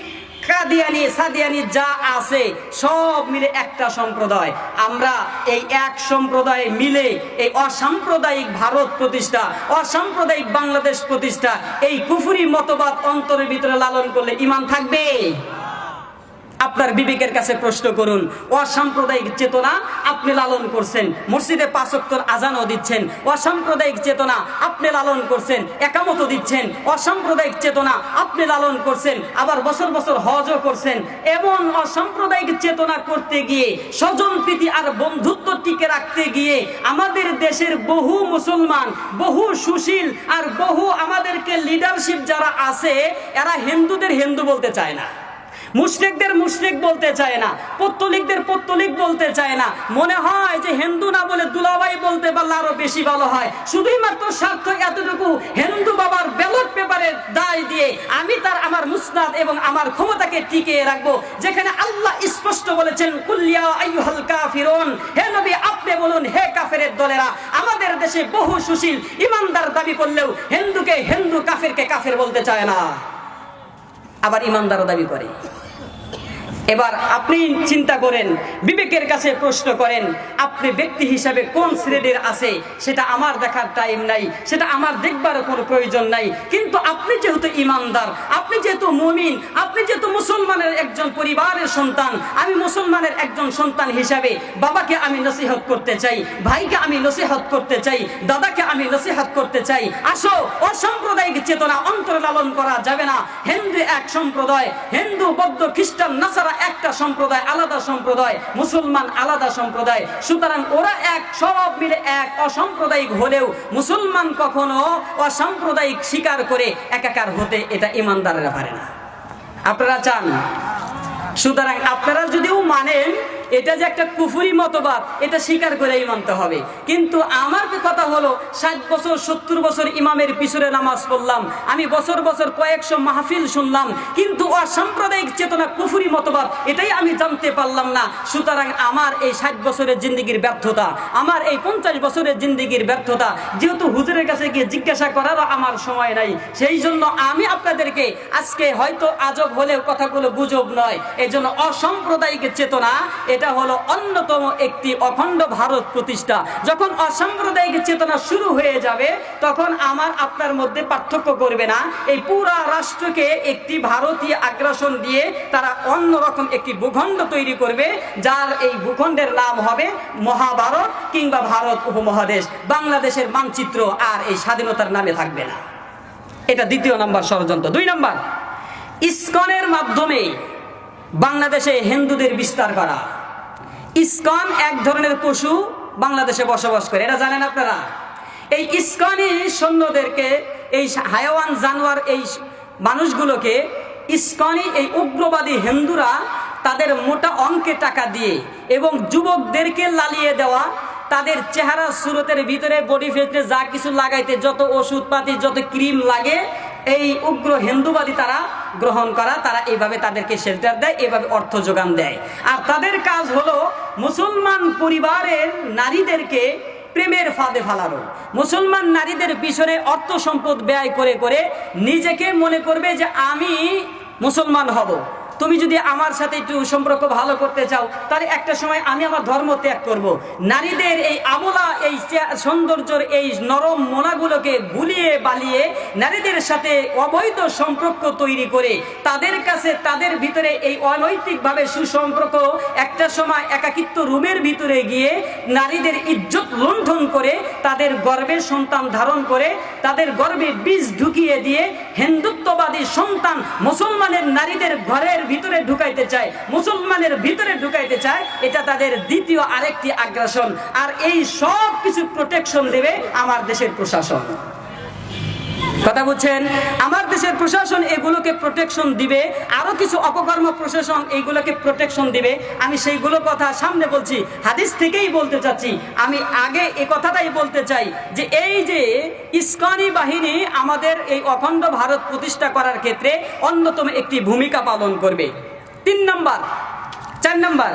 [SPEAKER 1] কাদিয়ানি, সাদিয়ানি যা আছে সব মিলে একটা সম্প্রদায়। আমরা এই এক সম্প্রদায় মিলে এই অসাম্প্রদায়িক ভারত প্রতিষ্ঠা, অসাম্প্রদায়িক বাংলাদেশ প্রতিষ্ঠা, এই কুফরি মতবাদ অন্তরের ভিতরে লালন করলে ঈমান থাকবে? আপনার বিবেকের কাছে প্রশ্ন করুন। অসাম্প্রদায়িক চেতনা আপনি লালন করছেন, মসজিদে 5 ওয়াক্তের আজানও দিচ্ছেন, অসাম্প্রদায়িক চেতনা আপনি লালন করছেন, একামতও দিচ্ছেন, অসাম্প্রদায়িক চেতনা আপনি লালন করছেন, আবার বছর বছর হজও করছেন। এমন অসাম্প্রদায়িক চেতনা করতে গিয়ে, স্বজন প্রীতি আর বন্ধুত্ব টিকে রাখতে গিয়ে আমাদের দেশের বহু মুসলমান, বহু সুশীল আর বহু আমাদেরকে লিডারশিপ যারা আছে, এরা হিন্দুদের হিন্দু বলতে চায় না, মুশরিকদের মুশরিক বলতে চায় না, পত্তলিকদের পত্তলিক বলতে চায় না। মনে হয় যে হিন্দু না বলে দুলাভাই বলতে পারলে আরো বেশি ভালো হয়। শুধুই মাত্র স্বার্থ এতটুকু, হিন্দু বাবার ব্যালট পেপারের দায় দিয়ে আমি তার আমার মুসনাদ এবং আমার ক্ষমতাকে টিকিয়ে রাখবো, যেখানে আল্লাহ স্পষ্ট বলেছেন কুল ইয়া আইয়ুহাল কাফিরুন, হে নবী আপনি বলুন হে কাফেরের দলেরা। আমাদের দেশে বহু সুশীল ইমানদার দাবি করলেও হিন্দুকে হিন্দু, কাফেরকে কাফের বলতে চায় না, আবার ইমানদারও দাবি করে। এবার আপনি চিন্তা করেন, বিবেকের কাছে প্রশ্ন করেন, আপনি ব্যক্তি হিসাবে কোন শ্রেণীর আছে সেটা আমার দেখার টাইম নাই, সেটা আমার দেখবারও কোনো প্রয়োজন নাই। কিন্তু আপনি যেহেতু ইমানদার, আপনি যেহেতু মুমিন, আপনি যেহেতু মুসলমানের একজন পরিবারের সন্তান, আমি মুসলমানের একজন সন্তান হিসাবে বাবাকে আমি নসিহত করতে চাই, ভাইকে আমি নসিহত করতে চাই, দাদাকে আমি নসিহত করতে চাই। আসো, অসাম্প্রদায়িক চেতনা অন্তরে লালন করা যাবে না। হিন্দু এক সম্প্রদায়, হিন্দু, বৌদ্ধ, খ্রিস্টান, নাসারা একটা সম্প্রদায়, আলাদা সম্প্রদায়, মুসলমান আলাদা সম্প্রদায়। সুতরাং ওরা এক, সব মিলে এক। অসাম্প্রদায়িক হলেও মুসলমান কখনো অসাম্প্রদায়িক স্বীকার করে একাকার হতে এটা ইমানদারেরা পারে না। আপনারা চান? সুতরাং আপনারা যদিও মানেন এটা যে একটা কুফরি মতবাদ, এটা স্বীকার করেই মানতে হবে। কিন্তু আমার কথা হলো 60 বছর 70 বছর ইমামের পিছনে নামাজ পড়লাম, আমি বছর বছর কয়েকশো মাহফিল শুনলাম, কিন্তু অসাম্প্রদায়িক চেতনা কুফরি মতবাদ এটাই আমি জানতে পারলাম না। সুতরাং আমার এই 60 বছরের জিন্দিগির ব্যর্থতা, আমার এই 50 বছরের জিন্দিগির ব্যর্থতা, যেহেতু হুজুরের কাছে গিয়ে জিজ্ঞাসা করারও আমার সময় নাই, সেই জন্য আমি আপনাদেরকে আজকে হয়তো আজব হলেও কথাগুলো গুজব নয়, এই জন্য অসাম্প্রদায়িক চেতনা এটা হলো অন্যতম একটি অখণ্ড ভারত প্রতিষ্ঠা। যখন অসাম্প্রদায়িক চেতনা শুরু হয়ে যাবে তখন আমার আপনার মধ্যে পার্থক্য করবে না, এই পুরা রাষ্ট্রকে একটি ভারতীয় আগ্রাসন দিয়ে তারা অন্যরকম একটি ভূখণ্ড তৈরি করবে, যার এই ভূখণ্ডের নাম হবে মহাভারত কিংবা ভারত উপমহাদেশ। বাংলাদেশের মানচিত্র আর এই স্বাধীনতার নামে থাকবে না। এটা দ্বিতীয় নাম্বার ষড়যন্ত্র। 2 নাম্বার, ইসকনের মাধ্যমে বাংলাদেশে হিন্দুদের বিস্তার করা। ইসকন এক ধরনের পশু বাংলাদেশে বসবাস করে, এটা জানেন আপনারা? এই ইসকনি সৈন্যদেরকে, এই হায়াওয়ান জানোয়ার, এই মানুষগুলোকে ইসকনি এই উগ্রবাদী হিন্দুরা তাদের মোটা অঙ্কে টাকা দিয়ে এবং যুবকদেরকে লালিয়ে দেওয়া, তাদের চেহারা সুরতের ভিতরে বডি ফেটে যা কিছু লাগাইতে যত ওষুধপাতি যত ক্রিম লাগে এই উগ্র হিন্দুবাদী তারা গ্রহণ করা, তারা এইভাবে তাদেরকে শেল্টার দেয়, এইভাবে অর্থ যোগান দেয়। আর তাদের কাজ হলো মুসলমান পরিবারের নারীদেরকে প্রেমের ফাঁদে ফালানো। মুসলমান নারীদের পিছনে অর্থ সম্পদ ব্যয় করে করে নিজেকে মনে করবে যে আমি মুসলমান হব। তুমি যদি আমার সাথে একটু সম্পর্ক ভালো করতে চাও তাহলে একটা সময় আমি আমার ধর্ম ত্যাগ করব। নারীদের এই আমলা, এই সৌন্দর্যের এই নরম মোনাগুলোকে গুলিয়ে বালিয়ে নারীদের সাথে অবৈধ সম্পর্ক তৈরি করে তাদের কাছে তাদের ভিতরে এই অনৈতিকভাবে সুসম্পর্ক একটা সময় একাকিত্ব রুমের ভিতরে গিয়ে নারীদের ইজ্জত লুণ্ঠন করে তাদের গর্ভে সন্তান ধারণ করে তাদের গর্ভে বীজ ঢুকিয়ে দিয়ে হিন্দুত্ববাদী সন্তান মুসলমানের নারীদের ঘরের ভিতরে ঢুকাইতে চায়, মুসলমানের ভিতরে ঢুকাইতে চায়। এটা তাদের দ্বিতীয় আরেকটি আগ্রাসন। আর এই সব কিছু প্রোটেকশন দেবে আমার দেশের প্রশাসন। কথা বুঝছেন? আমার দেশের প্রশাসন এগুলোকে প্রোটেকশন দিবে, আরো কিছু অপকর্ম প্রশাসন এইগুলোকে প্রোটেকশন দিবে। আমি সেইগুলো কথা সামনে বলছি, হাদিস থেকেই বলতে চাচ্ছি। আমি আগে এই কথাটাই বলতে চাই যে এই যে ইসকনি বাহিনী আমাদের এই অখণ্ড ভারত প্রতিষ্ঠা করার ক্ষেত্রে অন্যতম একটি ভূমিকা পালন করবে। 3 নাম্বার, 4 নাম্বার,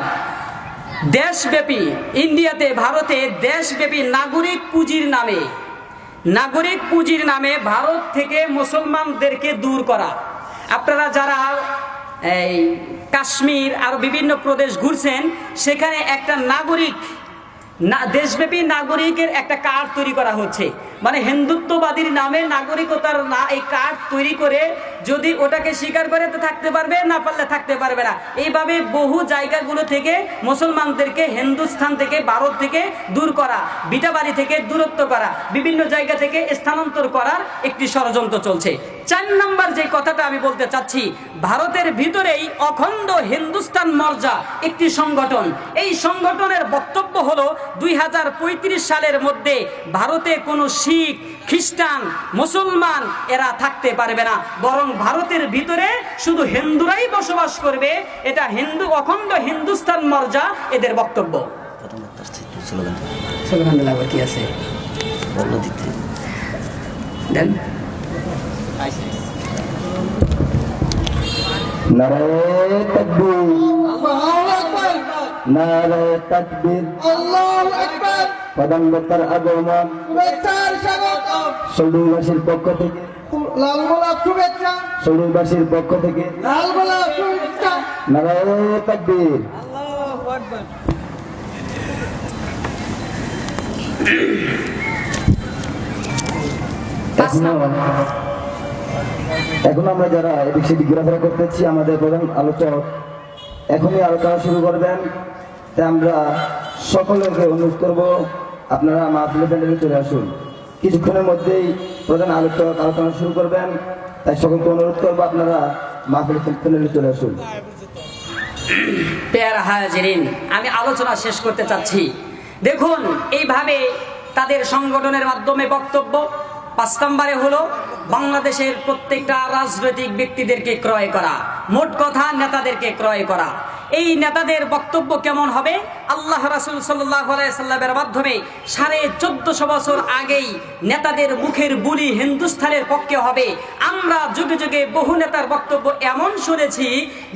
[SPEAKER 1] দেশব্যাপী ইন্ডিয়াতে ভারতে দেশব্যাপী নাগরিক পুঁজির নামে ভারত থেকে মুসলমানদেরকে দূর করা। আপনারা যারা এই কাশ্মীর আর বিভিন্ন প্রদেশ ঘুরছেন সেখানে একটা দেশব্যাপী নাগরিকের একটা কার্ড তৈরি করা হচ্ছে, মানে হিন্দুত্ববাদীর নামে নাগরিকতার এই কার্ড তৈরি করে যদি ওটাকে স্বীকার করে তো থাকতে পারবে, না পারলে থাকতে পারবে না। এইভাবে বহু জায়গাগুলো থেকে মুসলমানদেরকে হিন্দুস্থান থেকে ভারত থেকে দূর করা, বিটাবাড়ি থেকে দূরত্ব করা, বিভিন্ন জায়গা থেকে স্থানান্তর করার একটি ষড়যন্ত্র চলছে। 4 নাম্বার যে কথাটা আমি বলতে চাচ্ছি, ভারতের ভিতরেই অখণ্ড হিন্দুস্তান মর্জা একটি সংগঠন। এই সংগঠনের বক্তব্য হলো 2035 সালের মধ্যে ভারতে কোনো শিখ, খ্রিস্টান, মুসলমান এরা থাকতে পারবে না, বরং ভারতের ভিতরে শুধু হিন্দুরাই বসবাস করবে। এটা হিন্দু অখণ্ড হিন্দুস্তান মর্জা এদের বক্তব্য। কি আছে দেন?
[SPEAKER 2] নারায়ে তাকবীর, আল্লাহু আকবার, নারায়ে তাকবীর, আল্লাহু আকবার। প্রধানমন্ত্রীর আগমন, শুভেচ্ছার স্বাগতম। সৌরবাসীর পক্ষ থেকে লাল গোলাপ শুভেচ্ছা, সৌরবাসীর পক্ষ থেকে লাল গোলাপ শুভেচ্ছা। নারায়ে তাকবীর, আল্লাহু আকবার। এখন আমরা যারা এদিক সেদিক ঘোরাফেরা করতেছি, আমাদের প্রধান আলোচক এখনই আলোচনা শুরু করবেন। তাই আমরা সকলকে অনুরোধ করব আপনারা মাহফিল প্যান্ডেলে চলে আসুন। কিছুক্ষণের মধ্যেই প্রধান আলোচক আলোচনা শুরু করবেন, তাই সকলকে অনুরোধ করবো আপনারা মাহফিল প্যান্ডেলে চলে আসুন।
[SPEAKER 1] প্যারা হাজিরিন, আমি আলোচনা শেষ করতে চাচ্ছি। দেখুন, এইভাবে তাদের সংগঠনের মাধ্যমে বক্তব্য। 5 নম্বরে হলো বাংলাদেশের প্রত্যেকটা রাজনৈতিক ব্যক্তিদেরকে ক্রয় করা, মোট কথা নেতাদেরকে ক্রয় করা। এই নেতাদের বক্তব্য কেমন হবে? আল্লাহ রাসূল সাল্লাল্লাহু আলাইহি সাল্লামের মাধ্যমে 1450 বছর আগেই নেতাদের মুখের বুলি হিন্দুস্তানের পক্ষে হবে। আমরা যুগে যুগে বহু নেতার বক্তব্য এমন শুনেছি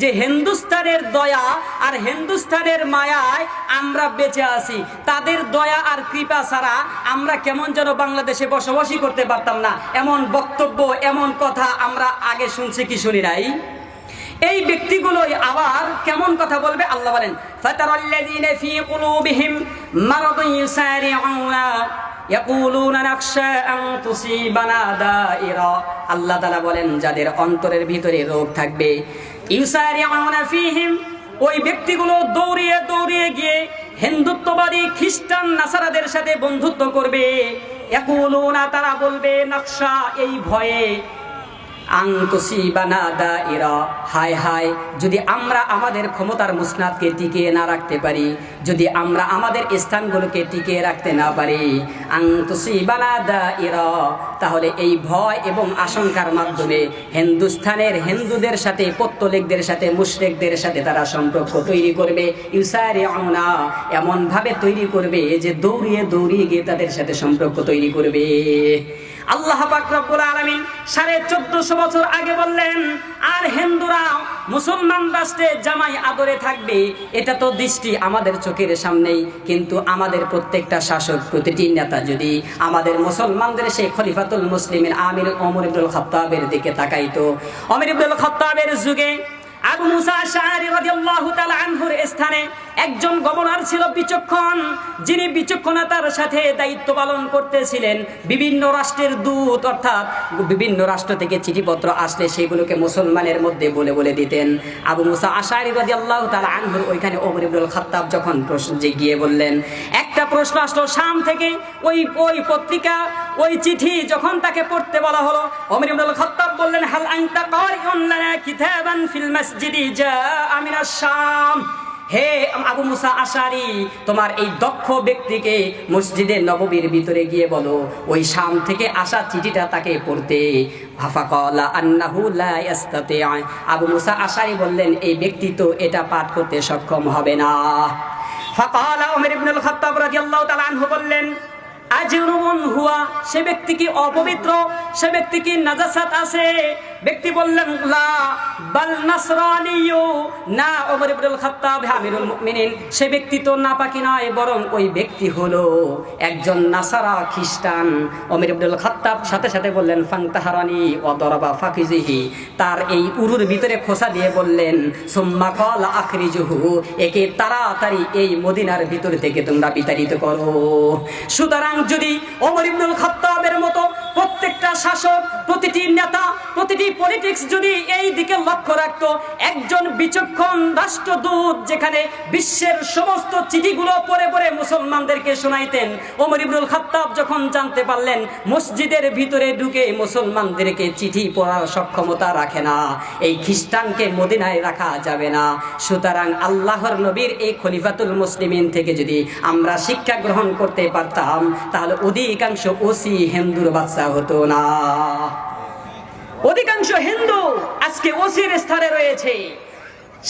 [SPEAKER 1] যে হিন্দুস্তানের দয়া আর হিন্দুস্তানের মায়ায় আমরা বেঁচে আছি, তাদের দয়া আর কৃপা ছাড়া আমরা কেমন যেন বাংলাদেশে বসবাসই করতে পারতাম না। এমন বক্তব্য, এমন কথা আমরা আগে শুনছি কি শুনি নাই? এই ব্যক্তিগুলোই আবার কেমন কথা বলবে আল্লাহ বলেন, ফাতারাল্লাযীনা ফী কুলূবিহিম মারাদুন ইউসারিউনা ইয়াকুলুনা নাখশা আন তুসিবানা দাইরা। আল্লাহ তাআলা বলেন যাদের অন্তরের ভিতরে রোগ থাকবে, ইউসারিউনা ফীহিম, ওই ব্যক্তিগুলো দৌড়িয়ে দৌড়িয়ে গিয়ে হিন্দুত্ববাদী খ্রিস্টান নাসারাদের সাথে বন্ধুত্ব করবে। ইয়াকুলুনা, তারা বলবে, নাখশা, এই ভয়ে, আন তুসিবানা দাইরা, হায় হায় যদি আমরা আমাদের ক্ষমতার মুসনাদকে টিকিয়ে না রাখতে পারি, যদি আমরা আমাদের স্থানগুলোকে টিকিয়ে রাখতে না পারি, আন তুসিবানা দাইরা, তাহলে এই ভয় এবং আশঙ্কার মাধ্যমে হিন্দুস্থানের হিন্দুদের সাথে, পত্তলিকদের সাথে, মুশরিকদের সাথে তারা সম্পর্ক তৈরি করবে। ইউসারিউনা, এমন ভাবে তৈরি করবে যে দৌড়িয়ে দৌড়িয়ে গিয়ে তাদের সাথে সম্পর্ক তৈরি করবে। আল্লাহ পাক রব্বুল আলামিন 1450 বছর আগে বললেন, আর হিন্দুরা মুসলমান রাষ্ট্রে জামাই আদরে থাকবে। এটা তো দৃষ্টি আমাদের চোখের সামনেই, কিন্তু আমাদের প্রত্যেকটা শাসক, প্রতিটি নেতা যদি আমাদের মুসলমানদের সেই খলিফাতুল মুসলিমিন আমির ওমর ইবনুল খাত্তাবের দিকে তাকাইতো, ওমর ইবনুল খাত্তাবের যুগে আবু মুসা আশআরী রাদিয়াল্লাহু তাআলা আনহুর স্থানে একজন গভর্নর ছিল বিচক্ষণ, যিনি বিচক্ষণতার সাথে দায়িত্ব পালন করতেছিলেন। বিভিন্ন রাষ্ট্রের দূত, অর্থাৎ বিভিন্ন রাষ্ট্র থেকে চিঠিপত্র আসলে সেগুলোকে মুসলমানের মধ্যে বলে বলে দিতেন। আবু মুসা আশআরী রাদিয়াল্লাহু তাআলা আনহুর ওইখানে ওমর ইবনুল খাত্তাব যখন প্রশ্ন গিয়ে বললেন, একটা প্রশ্ন আসলো শাম থেকে, ওই পত্রিকা, ওই চিঠি যখন তাকে পড়তে বলা হলো, ওমর ইবনুল খাত্তাব বললেন, হাল আনতা কারিউন লানা কিতাবান ফিল মাসজিদি জাআ মিনাশ শাম। হে আবু মুসা আশআরী, তোমার এই দক্ষ ব্যক্তিকে মসজিদে নববীর ভিতরে গিয়ে বলো ওই শাম থেকে আসা চিঠিটা তাকে পড়তে। ফাকালা আন্নাহু লা ইস্তাতি। আবু মুসা আশআরী বললেন, এই ব্যক্তি তো এটা পাঠ করতে সক্ষম হবে না। ফাকালা ওমর ইবনুল খাত্তাব রাদিয়াল্লাহু তাআলা আনহু বললেন, আজনুবুন হুয়া, সে ব্যক্তি কি অপবিত্র, সে ব্যক্তি কি নাজাসাত আছে? ব্যক্তি বললেন, লা বাল নাসরানিয়ু, না ওমর ইবনুল খাত্তাব আমিরুল মুমিনিন, সে ব্যক্তি তো নাপাকি নয়, বরং ওই ব্যক্তি হলো একজন নাসারা, খ্রিস্টান। ওমর ইবনুল খাত্তাব সাথে সাথে বললেন, ফাংতাহারানি ওয়া দারাবা ফাকিজিহি, তার এই উরুর ভিতরে খোসা দিয়ে বললেন, সুম্মা ক্বালা আখরিজুহু, একে তাড়াতাড়ি এই মদিনার ভিতর থেকে তোমরা বিতাড়িত করো। সুতরাং যদি ওমর ইবনুল খাত্তাবের মতো প্রত্যেকটা শাসক, প্রতিটি নেতা, প্রতিটি পলিটিক্স যদি এই দিকে লক্ষ্য রাখতো, একজন বিচক্ষণ রাষ্ট্রদূত যেখানে বিশ্বের সমস্ত চিঠিগুলো পড়ে পড়ে মুসলমানদেরকে শোনাইতেন, ওমর ইবনুল খাত্তাব যখন জানতে পারলেন মসজিদের ভিতরে ঢুকে মুসলমানদেরকে চিঠি পড়ার সক্ষমতা রাখে না, এই খ্রিস্টানকে মদিনায় রাখা যাবে না। সুতরাং আল্লাহর নবীর এই খলিফাতুল মুসলিমিন থেকে যদি আমরা শিক্ষা গ্রহণ করতে পারতাম, তাহলে অধিকাংশ ওসি হিন্দুর বাচ্চা হতো না। অধিকাংশ হিন্দু আজকে ওসির স্থানে রয়েছে।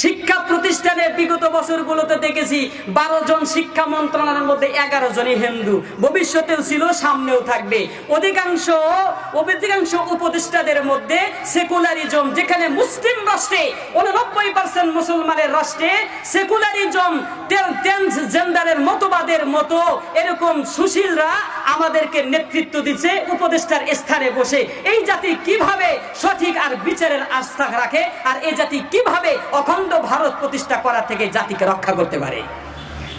[SPEAKER 1] শিক্ষা প্রতিষ্ঠানে বিগত বছরগুলোতে দেখেছি 12 জন শিক্ষা মন্ত্রণালয়ের মধ্যে 11 জনই হিন্দু, ভবিষ্যতেও ছিল, সামনেও থাকবে। অধিকাংশ উপদেষ্টাদের মধ্যে সেকুলারিজম, যেখানে মুসলিম রাষ্ট্রে 89% মুসলমানের রাষ্ট্রে সেকুলারিজম, ট্রান্সজেন্ডারের মতবাদের মতো এরকম সুশীলরা আমাদেরকে নেতৃত্ব দিচ্ছে উপদেষ্টার স্থানে বসে। এই জাতি কিভাবে সঠিক আর বিচারের আস্থা রাখে, আর এই জাতি কিভাবে অখণ্ড ভারত প্রতিষ্ঠা করা থেকে জাতিকে রক্ষা করতে পারে?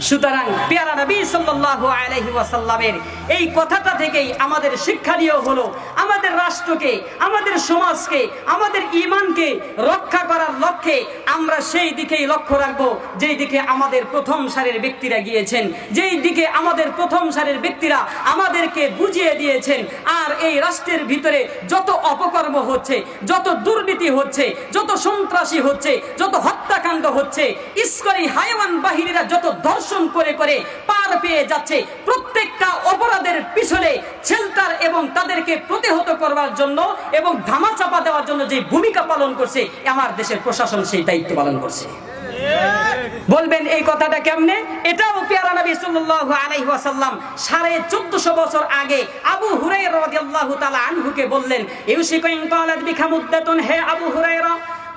[SPEAKER 1] সুতরাং পেয়ারা নবী সাল্লাল্লাহু আলাইহি ওয়াসাল্লামের এই কথাটা থেকেই আমাদের শিক্ষণীয় হলো, আমাদের রাষ্ট্রকে, আমাদের সমাজকে, আমাদের ঈমানকে রক্ষা করার লক্ষ্যে আমরা সেই দিকেই লক্ষ্য রাখবো যেই দিকে আমাদের প্রথম সারির ব্যক্তিরা গিয়েছেন, যেই দিকে আমাদের প্রথম সারির ব্যক্তিরা আমাদেরকে বুঝিয়ে দিয়েছেন। আর এই রাষ্ট্রের ভিতরে যত অপকর্ম হচ্ছে, যত দুর্নীতি হচ্ছে, যত সন্ত্রাসী হচ্ছে, যত হত্যাকাণ্ড হচ্ছে, ইস্করি হাইওয়ান বাহিনীরা যত দর্শন করে করে পার পেয়ে যাচ্ছে, প্রত্যেকটা অপরাধের পিছনে শেল্টার এবং তাদেরকে প্রতিহত করবার জন্য এবং ধামাচাপা দেওয়ার জন্য যে ভূমিকা পালন করছে, আমার দেশের প্রশাসন সেই দায়িত্ব পালন করছে। বলবেন এই কথাটা কেমনে? এটাও পেয়ারা নবী সাল্লাল্লাহু আলাইহি ওয়াসাল্লাম 1450 বছর আগে আবু হুরায়রা রাদিয়াল্লাহু তাআলা আনহুকে বললেন, ইউশিকু ইন ক্বালাত বিকা মুদ্দাতুন, হে আবু হুরায়রা,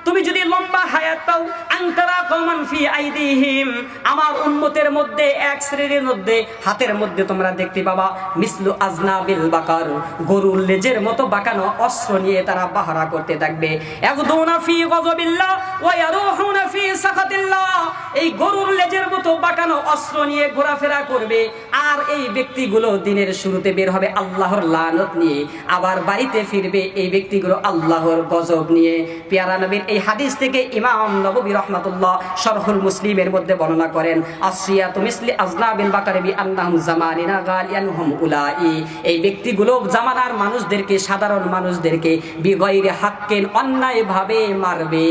[SPEAKER 1] তুমি যদি লম্বা হায়াত পাও, আনতারা কওমান ফি আইদিহিম, আমার উম্মতের মধ্যে এক শ্রেণীর মধ্যে হাতের মধ্যে তোমরা দেখতে পাবা মিসলু আজনাবিল বাকার, গরুর লেজের মতো বাঁকানো অস্ত্র নিয়ে তারা পাহারা করতে থাকবে। ইয়াগদুনা ফি গযবিল্লাহ ওয়া ইয়ারুহুনা ফি সাখাতিল্লাহ, এই গরুর লেজের মতো বাঁকানো অস্ত্র নিয়ে ঘোরাফেরা করবে। আর এই ব্যক্তিগুলো দিনের শুরুতে বের হবে আল্লাহর লানত নিয়ে, আবার বাড়িতে ফিরবে এই ব্যক্তিগুলো আল্লাহর গজব নিয়ে। পেয়ারা নবীর এই হাদিস থেকে ইমাম নববী রাহমাতুল্লাহ শরহুল মুসলিমের মধ্যে বর্ণনা করেন, আসরিয়াতু মিসলি আজনাবিল বাকারি বি আন্নাহুম জামানিনা গালিয়ানহুম উলাই, এই ব্যক্তিগুলো জামানার মানুষদেরকে, সাধারণ মানুষদেরকে বিগয়রে হাক্কিন, অন্যায়ভাবে মারবে।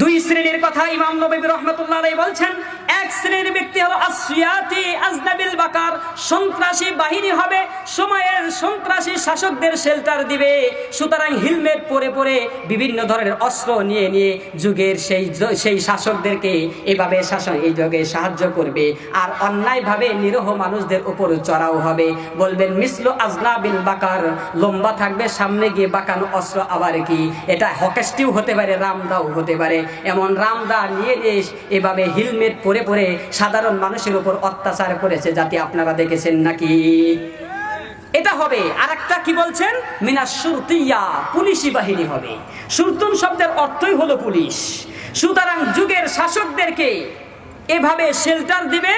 [SPEAKER 1] দুই শ্রেণীর কথা ইমাম নববী রাহমাতুল্লাহ আলাইহি বলছেন। এক শ্রেণীর ব্যক্তি হলো আসরিয়াতি আজনাবিল বাকার, সন্ত্রাসী বাহিনী হবে, সময়ের সন্ত্রাসী শাসকদের শেল্টার দিবে। সুতরাং হেলমেট পরে পরে বিভিন্ন ধরনের অস্ত্র নিয়ে নিয়ে যুগের সেই শাসকদেরকে এভাবে শাসন এই যুগে সাহায্য করবে। আর অন্যায়ভাবে নিরহ মানুষদের উপর চড়াও হবে। বলবেন মিসলু আজনাবিল বাকার, লম্বা থাকবে, সামনে গিয়ে বাঁকানো অস্ত্র। আবার কি এটা হকেস্টিও হতে পারে, রামদাও হতে পারে। এমন রামদা নিয়ে এভাবে হেলমেট পরে পরে সাধারণ মানুষের উপর অত্যাচার করেছে, যাতে আপনারা দেখেছেন নাকি? এটা হবে। আর একটা কি বলছেন, মিনাস শুরতিয়া, পুলিশি বাহিনী হবে। শুরতুন শব্দের অর্থই হলো পুলিশ। সুতরাং যুগের শাসকদেরকে এভাবে শেল্টার দিবে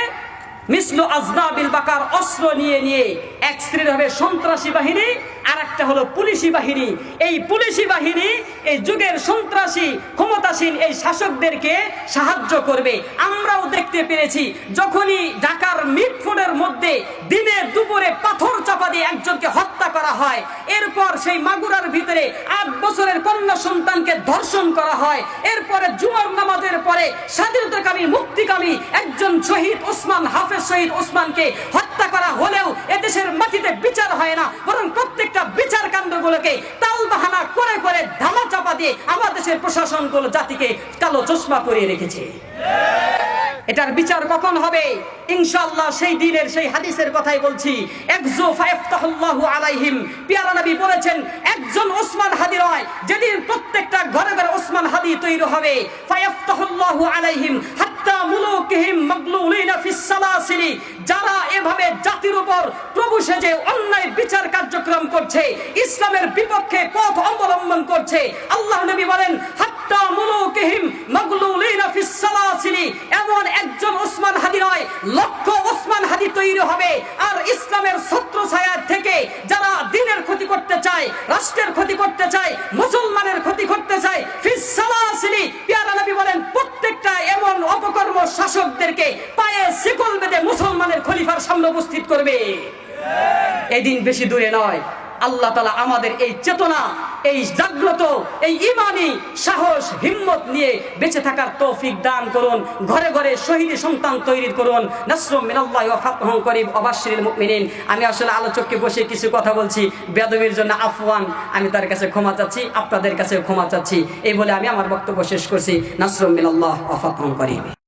[SPEAKER 1] মিসলু আজনাবিল বাকার, অস্ত্র নিয়ে নিয়ে। এক শ্রেণীর হবে সন্ত্রাসী বাহিনী, আর একটা হলো পুলিশি বাহিনী। এই পুলিশি বাহিনী এই যুগের সন্ত্রাসী ক্ষমতাসীন এই শাসকদেরকে সাহায্য করবে। আমরাও দেখতে পেরেছি, যখনই ঢাকার মিটফোর্ডের মধ্যে দিনে দুপুরে পাথর চাপা দিয়ে একজনকে হত্যা করা হয়, এরপর সেই মাগুরার ভিতরে 8 বছরের কন্যা সন্তানকে ধর্ষণ করা হয়, এরপরে জুমার নামাজের পরে স্বাধীনতাকামী মুক্তিকামী একজন শহীদ ওসমান, হাফেজ শহীদ ওসমানকে হত্যা করা হলেও এদেশের মাটিতে বিচার হয় না, বরং প্রত্যেকটা বিচার কাণ্ডগুলোকে তাল বাহানা করে করে ধামা চাপা দিয়ে আমার দেশের প্রশাসনগুলো জাতিকে কালো চশমা পরিয়ে রেখেছে। এটার বিচার কখন হবে? ইনশাআল্লাহ সেই দিনের সেই হাদিসের কথাই বলছি। একজু ফায়ফতাহুল্লাহু আলাইহিম, পেয়ারা নবী বলেছেন একজন ওসমান হাদি নয়, যেদিন প্রত্যেকটা ঘরে ঘরে ওসমান হাদি তৈরি হবে। ফায়ফতাহুল্লাহু আলাইহিম হাত্তা মুলুকিহিম মাগলুলিনা ফিস সালাসিলি, যারা এভাবে জাতির উপর প্রভু সেজে অন্যায় বিচার কার্যক্রম করছে, ইসলামের বিপক্ষে পথ অবলম্বন করছে, আল্লাহ নবী বলেন হাত্তা মুলুকিহিম মাগলুলিনা ফিস সালাসিলি, এমন একজন ওসমান হাদি নয়, লক্ষ ওসমান হাদি তৈরি হবে। আর ইসলামের ছত্রছায়া থেকে যারা দিনের ক্ষতি করতে চায়, রাষ্ট্রের ক্ষতি করতে চায়, মুসলমানের ক্ষতি করতে চায়, ফিস সালাসিলি, পেয়ারা নবী বলেন প্রত্যেকটা এমন অপকর্ম শাসকদেরকে পায়ে শিকল বেঁধে মুসলমানের খলিফার সামনে উপস্থিত করবে। এই দিন বেশি দূরে নয়। আল্লাহ তাআলা আমাদের এই চেতনা, এই জাগ্রত, এই ঈমানি সাহস, হিম্মত নিয়ে বেঁচে থাকার তৌফিক দান করুন। ঘরে ঘরে শহীদ সন্তান তৈরি করুন। নাসরুম মিনাল্লাহি ওয়া ফাতহুন করিব ওয়া বাশশিরিল মুমিনিন। আমি আসলে আলোচককে বসে কিছু কথা বলছি, বেয়াদবির জন্য আফওয়ান, আমি তার কাছে ক্ষমা চাচ্ছি, আপনাদের কাছে ক্ষমা চাচ্ছি। এই বলে আমি আমার বক্তব্য শেষ করছি। নাসরুম মিনাল্লাহি ওয়া ফাতহুন করিব।